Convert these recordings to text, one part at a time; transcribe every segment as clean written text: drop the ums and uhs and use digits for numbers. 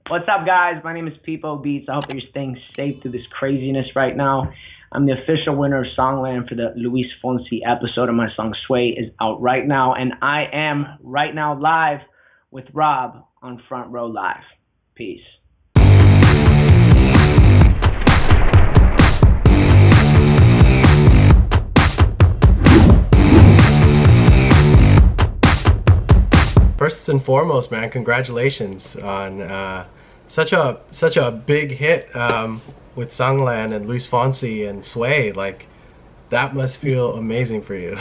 What's up, guys? My name is PipoBeats. I hope you're staying safe through this craziness right now. I'm the official winner of Songland for the Luis Fonsi episode of my song Sway is out right now, and I am right now live with Rob on Front Row Live. Peace. First and foremost, man, congratulations on such a big hit with Songland and Luis Fonsi and Sway. Like, that must feel amazing for you.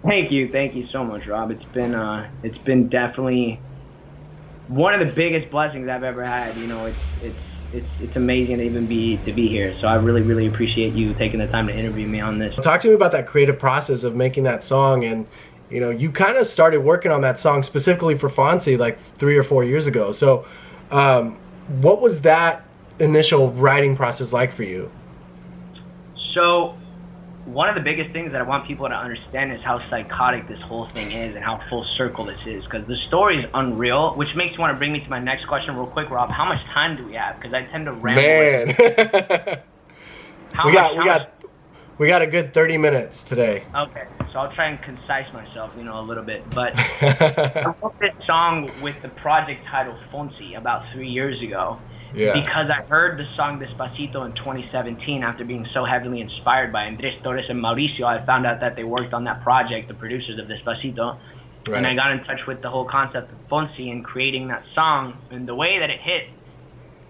Thank you so much, Rob. It's been definitely one of the biggest blessings I've ever had. You know, it's amazing to even be here. So I really appreciate you taking the time to interview me on this. Talk to me about that creative process of making that song. And you know, you kind of started working on that song specifically for Fonsi like 3 or 4 years ago. So what was that initial writing process like for you? So one of the biggest things that I want people to understand is how psychotic this whole thing is and how full circle this is, because the story is unreal, which makes me want to bring me to my next question real quick, Rob. How much time do we have? Because I tend to ramble. Man. We got a good 30 minutes today. Okay, so I'll try and concise myself, you know, a little bit. But I wrote this song with the project title Fonsi about 3 years ago. Yeah. Because I heard the song Despacito in 2017 after being so heavily inspired by Andres Torres and Mauricio. I found out that they worked on that project, the producers of Despacito. Right. And I got in touch with the whole concept of Fonsi and creating that song. And the way that it hit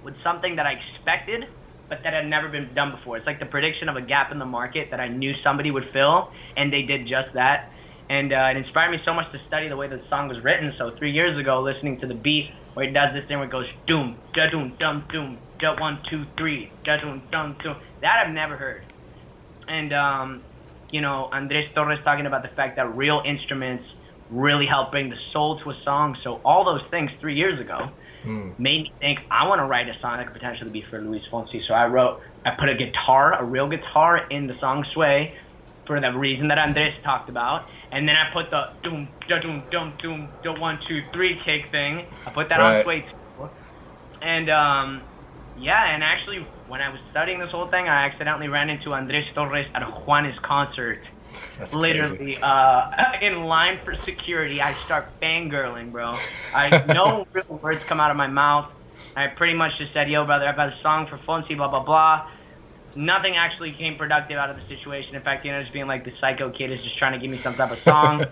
was something that I expected, but that had never been done before. It's like the prediction of a gap in the market that I knew somebody would fill, and they did just that. And it inspired me so much to study the way the song was written. So 3 years ago, listening to the beat where it does this thing where it goes doom, da doom, dum doom, da 1 2 3, da doom, dum doom. That I've never heard. And you know, Andres Torres talking about the fact that real instruments really help bring the soul to a song. So all those things 3 years ago made me think I want to write a song that could potentially be for Luis Fonsi. So I put a real guitar in the song Sway for the reason that Andres talked about, and then I put the doom da doom dum doom da 1 2 3 kick thing. I put that on Sway too. And yeah, and actually when I was studying this whole thing, I accidentally ran into Andres Torres at a Juanes concert. That's literally in line for security. I start fangirling, bro. No real words come out of my mouth. I pretty much just said, yo, brother, I've got a song for Fonsi, blah, blah, blah. Nothing actually came productive out of the situation. In fact, you know, just being like the psycho kid is just trying to give me some type of song.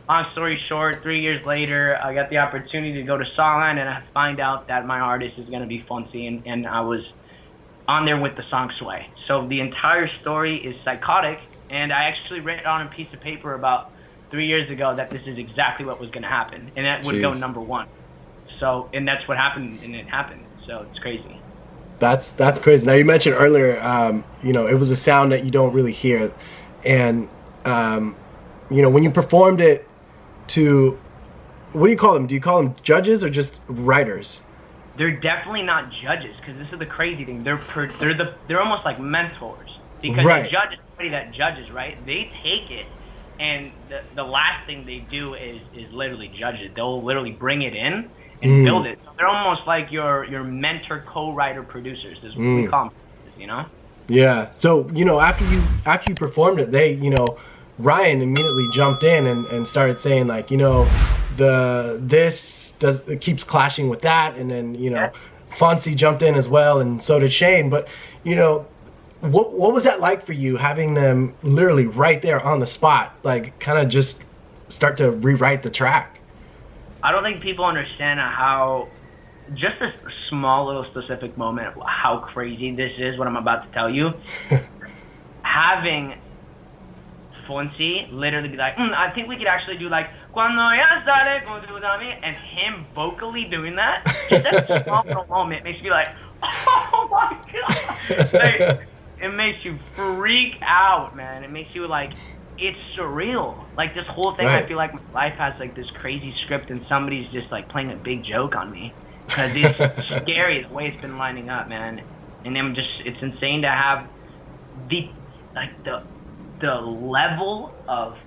Long story short, 3 years later, I got the opportunity to go to Songland, and I find out that my artist is going to be Fonsi, and I was on there with the song Sway. So the entire story is psychotic. And I actually wrote on a piece of paper about 3 years ago that this is exactly what was going to happen. And that would go number one. So, and that's what happened, and it happened. So it's crazy. That's crazy. Now, you mentioned earlier, you know, it was a sound that you don't really hear. And, you know, when you performed it to, what do you call them? Do you call them judges or just writers? They're definitely not judges, because this is the crazy thing. They're almost like mentors. Because the judge is somebody that judges, right? They take it, and the last thing they do is literally judge it. They'll literally bring it in and build it. So they're almost like your mentor, co-writer, producers. Is what we call them, you know? Yeah. So, you know, after you performed it, Ryan immediately jumped in and started saying, like, you know, it keeps clashing with that, and then, you know, Fonsi jumped in as well, and so did Shane. But, you know, what was that like for you, having them literally right there on the spot, like kind of just start to rewrite the track? I don't think people understand how, just a small little specific moment, how crazy this is, what I'm about to tell you. Having Fonsi literally be like, I think we could actually do like, Cuando ya sale con tu amiga, and him vocally doing that, just that small little moment makes me like, oh my God. Like, it makes you freak out, man. It makes you like, it's surreal. Like this whole thing, I feel like my life has like this crazy script, and somebody's just like playing a big joke on me, because it's scary the way it's been lining up, man. And it's insane to have the level of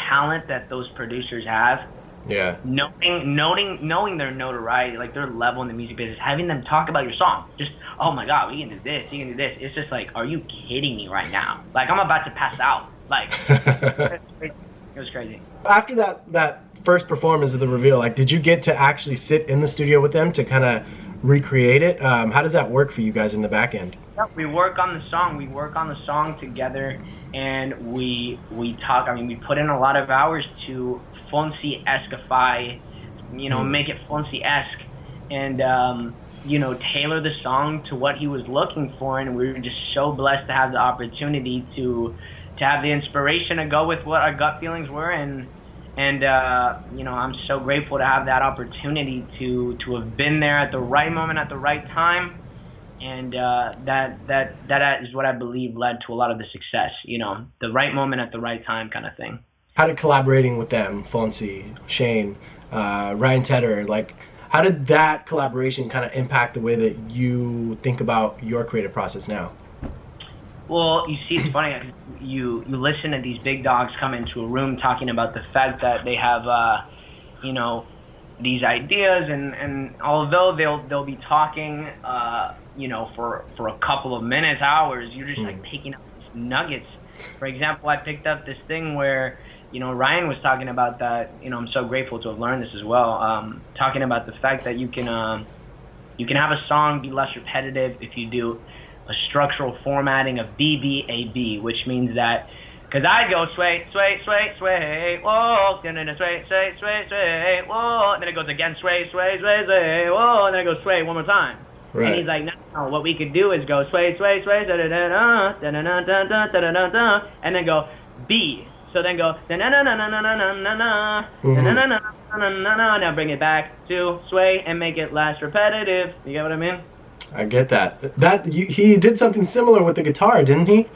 talent that those producers have Yeah. Knowing their notoriety, like their level in the music business, having them talk about your song, just, oh my God, we can do this, you can do this. It's just like, are you kidding me right now? Like, I'm about to pass out. Like, it was crazy. After that first performance of the reveal, like, did you get to actually sit in the studio with them to kind of recreate it? How does that work for you guys in the back end? We work on the song. We work on the song together, and we talk. I mean, we put in a lot of hours to Fonsi-esquify, make it Fonsi-esque, and tailor the song to what he was looking for. And we were just so blessed to have the opportunity to have the inspiration to go with what our gut feelings were, and I'm so grateful to have that opportunity to have been there at the right moment at the right time, and that is what I believe led to a lot of the success. The right moment at the right time kind of thing. How did collaborating with them, Fonsi, Shane, Ryan Tedder, like, how did that collaboration kind of impact the way that you think about your creative process now? Well, you see, it's funny. You listen to these big dogs come into a room talking about the fact that they have, these ideas, and although they'll be talking, for a couple of minutes, hours, you're just like picking up these nuggets. For example, I picked up this thing where, Ryan was talking about that. I'm so grateful to have learned this as well. Talking about the fact that you can have a song be less repetitive if you do a structural formatting of BBAB, which means that, because I go sway, sway, sway, sway, whoa, then it sway, sway, sway, sway, whoa, and then it goes again, sway, sway, sway, sway, whoa, and then it goes sway one more time. Right. And he's like, no, what we could do is go sway, sway, sway, da da da da da da da da da da da, and then go B. So then go na na na na na na na na na na na na na. Now bring it back to sway and make it less repetitive. You get what I mean? I get that. He did something similar with the guitar, didn't he?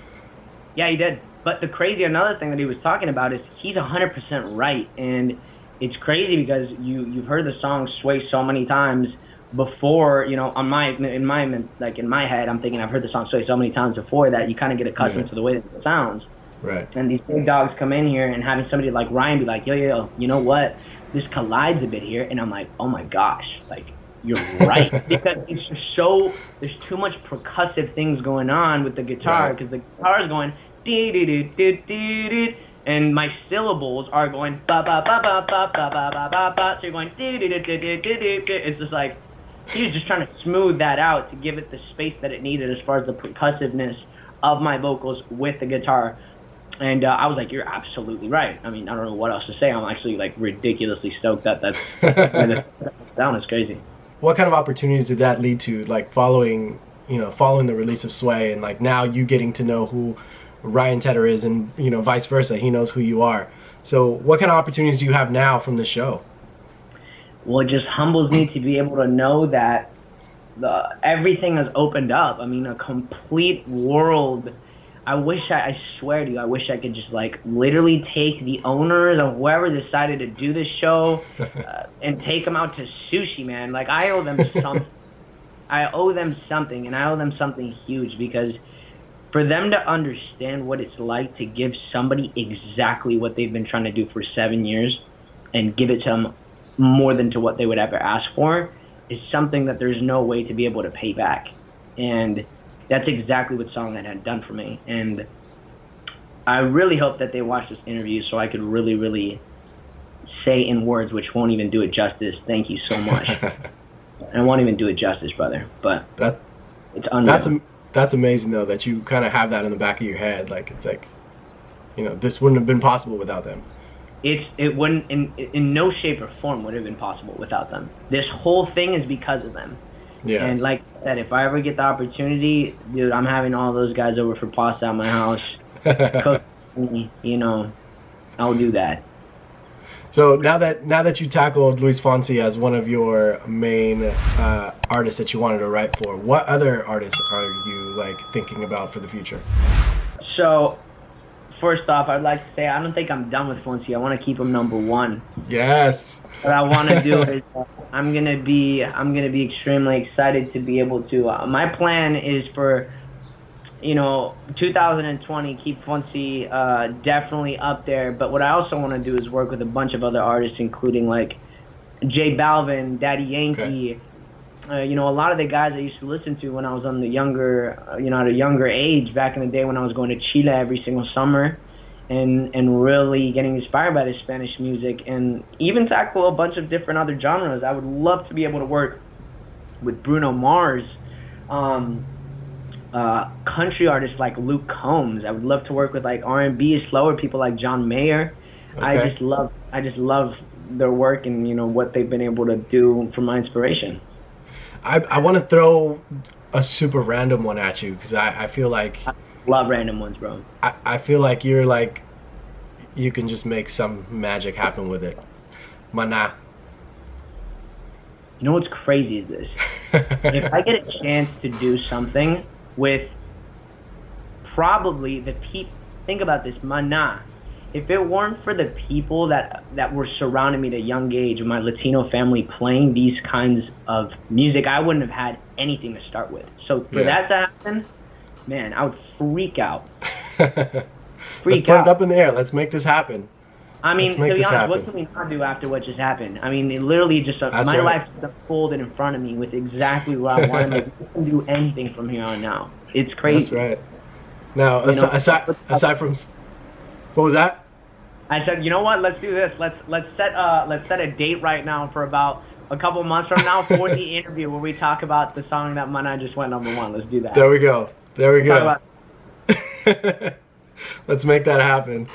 Yeah, he did. But another thing that he was talking about is he's 100% right, and it's crazy because you've heard the song sway so many times before. In my head, I'm thinking I've heard the song sway so many times before that you kind of get accustomed to the way that it sounds. Right. And these big dogs come in here, and having somebody like Ryan be like, yo, you know what? This collides a bit here, and I'm like, oh my gosh, like, you're right, because it's just there's too much percussive things going on with the guitar, because the guitar is going dee dee dee dee dee dee, and my syllables are going ba ba ba ba ba ba ba ba ba ba, so you're going dee dee dee dee dee dee dee. It's just like he was just trying to smooth that out to give it the space that it needed as far as the percussiveness of my vocals with the guitar. And I was like, you're absolutely right. I mean, I don't know what else to say. I'm actually like ridiculously stoked that that sound is crazy. What kind of opportunities did that lead to, like following the release of Sway, and like now you getting to know who Ryan Tedder is, and vice versa, he knows who you are. So what kind of opportunities do you have now from the show? Well, it just humbles me to be able to know that everything has opened up. I mean, a complete world. I swear to you, I wish I could just like literally take the owners of whoever decided to do this show and take them out to sushi, man. Like, I owe them something. I owe them something, and I owe them something huge, because for them to understand what it's like to give somebody exactly what they've been trying to do for 7 years and give it to them more than to what they would ever ask for is something that there's no way to be able to pay back. And that's exactly what Songland had done for me. And I really hope that they watch this interview so I could really, really say in words, which won't even do it justice, thank you so much. I won't even do it justice, brother. But it's unreal. That's amazing, though, that you kind of have that in the back of your head. Like, it's like, this wouldn't have been possible without them. It wouldn't, in no shape or form would have been possible without them. This whole thing is because of them. Yeah. And like I said, if I ever get the opportunity, dude, I'm having all those guys over for pasta at my house. Cook me, I'll do that. So now that you tackled Luis Fonsi as one of your main artists that you wanted to write for, what other artists are you like thinking about for the future? So, first off, I'd like to say I don't think I'm done with Fonsi. I want to keep him number one. Yes. What I want to do is I'm gonna be extremely excited to be able to. My plan is for, 2020, keep Fonsi definitely up there. But what I also want to do is work with a bunch of other artists, including like J Balvin, Daddy Yankee. Okay. A lot of the guys I used to listen to when I was on the younger, at a younger age, back in the day when I was going to Chile every single summer, and really getting inspired by the Spanish music, and even tackle a bunch of different other genres. I would love to be able to work with Bruno Mars, country artists like Luke Combs. I would love to work with like R&B slower people like John Mayer. Okay. I just love their work and what they've been able to do for my inspiration. I want to throw a super random one at you because I feel like I love random ones, bro. I feel like you can just make some magic happen with it. Mana. You know what's crazy is this? If I get a chance to do something with probably the people, think about this, Mana. If it weren't for the people that were surrounding me at a young age of my Latino family playing these kinds of music, I wouldn't have had anything to start with. So for that to happen, man, I would freak out. Let's put it up in the air. Let's make this happen. I mean, to be honest, what can we not do after what just happened? I mean, it literally just my life unfolded in front of me with exactly what I wanted. Like, we can do anything from here on now. It's crazy. That's right. Now, aside from, what was that? I said, you know what? Let's do this. Let's set a date right now for about a couple months from now for the interview where we talk about the song that Mana just went #1. Let's do that. There we go. Let's make that happen.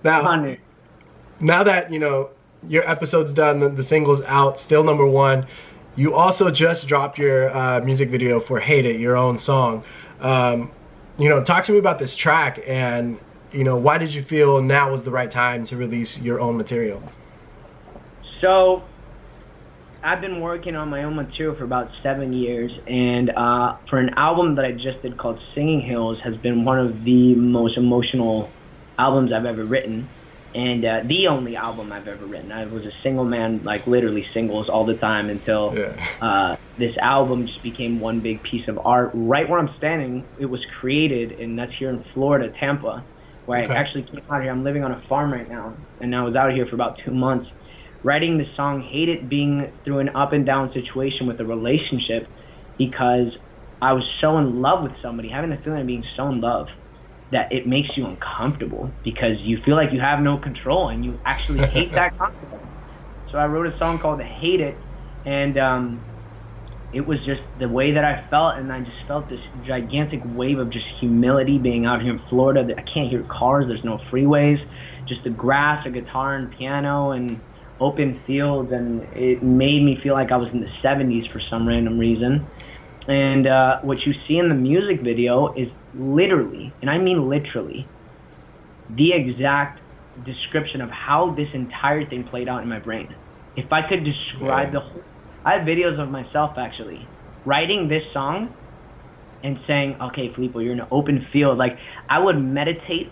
Now that your episode's done, the single's out, still #1. You also just dropped your music video for "Hate It," your own song. Talk to me about this track, and why did you feel now was the right time to release your own material? So, I've been working on my own material for about 7 years, and for an album that I just did called Singing Hills has been one of the most emotional albums I've ever written, and the only album I've ever written. I was a single man, like literally singles all the time until this album just became one big piece of art. Right where I'm standing, it was created, and that's here in Florida, Tampa, where I actually came out here. I'm living on a farm right now, and I was out here for about 2 months. Writing the song "Hate It" being through an up and down situation with a relationship, because I was so in love with somebody, having the feeling of being so in love that it makes you uncomfortable because you feel like you have no control and you actually hate that confidence. So I wrote a song called "Hate It," and it was just the way that I felt, and I just felt this gigantic wave of just humility being out here in Florida. I can't hear cars, there's no freeways, just the grass, a guitar and piano, and open fields, and it made me feel like I was in the 70s for some random reason. And what you see in the music video is literally, and I mean literally, the exact description of how this entire thing played out in my brain. If I could describe the whole, I have videos of myself actually writing this song and saying, okay, Filippo, you're in an open field. Like, I would meditate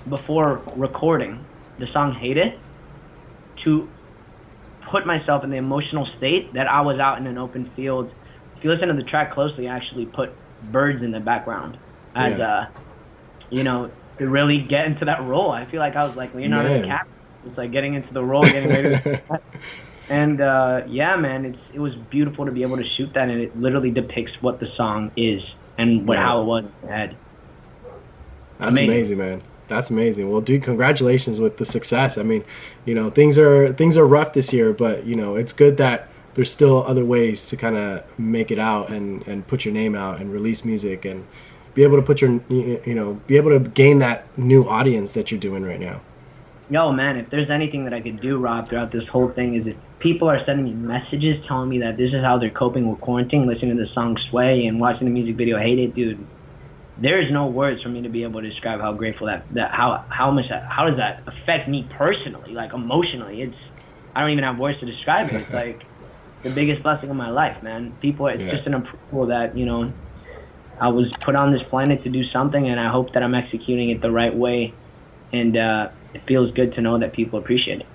before recording the song "Hate It" to put myself in the emotional state that I was out in an open field. If you listen to the track closely, I actually put birds in the background as to really get into that role. I feel like I was like Leonardo DiCaprio. It's like getting into the role, getting ready to and man, it was beautiful to be able to shoot that, and it literally depicts what the song is and how it was in my head. That's amazing, man. That's amazing. Well, dude, congratulations with the success. I mean, things are rough this year, but it's good that there's still other ways to kind of make it out and put your name out and release music and be able to put your be able to gain that new audience that you're doing right now. Yo, man, if there's anything that I could do, Rob, throughout this whole thing is if people are sending me messages telling me that this is how they're coping with quarantine, listening to the song "Sway" and watching the music video "Hate It," dude. There is no words for me to be able to describe how grateful how does that affect me personally, like emotionally. I don't even have words to describe it. It's like the biggest blessing of my life, man. It's just an approval that I was put on this planet to do something, and I hope that I'm executing it the right way, and it feels good to know that people appreciate it.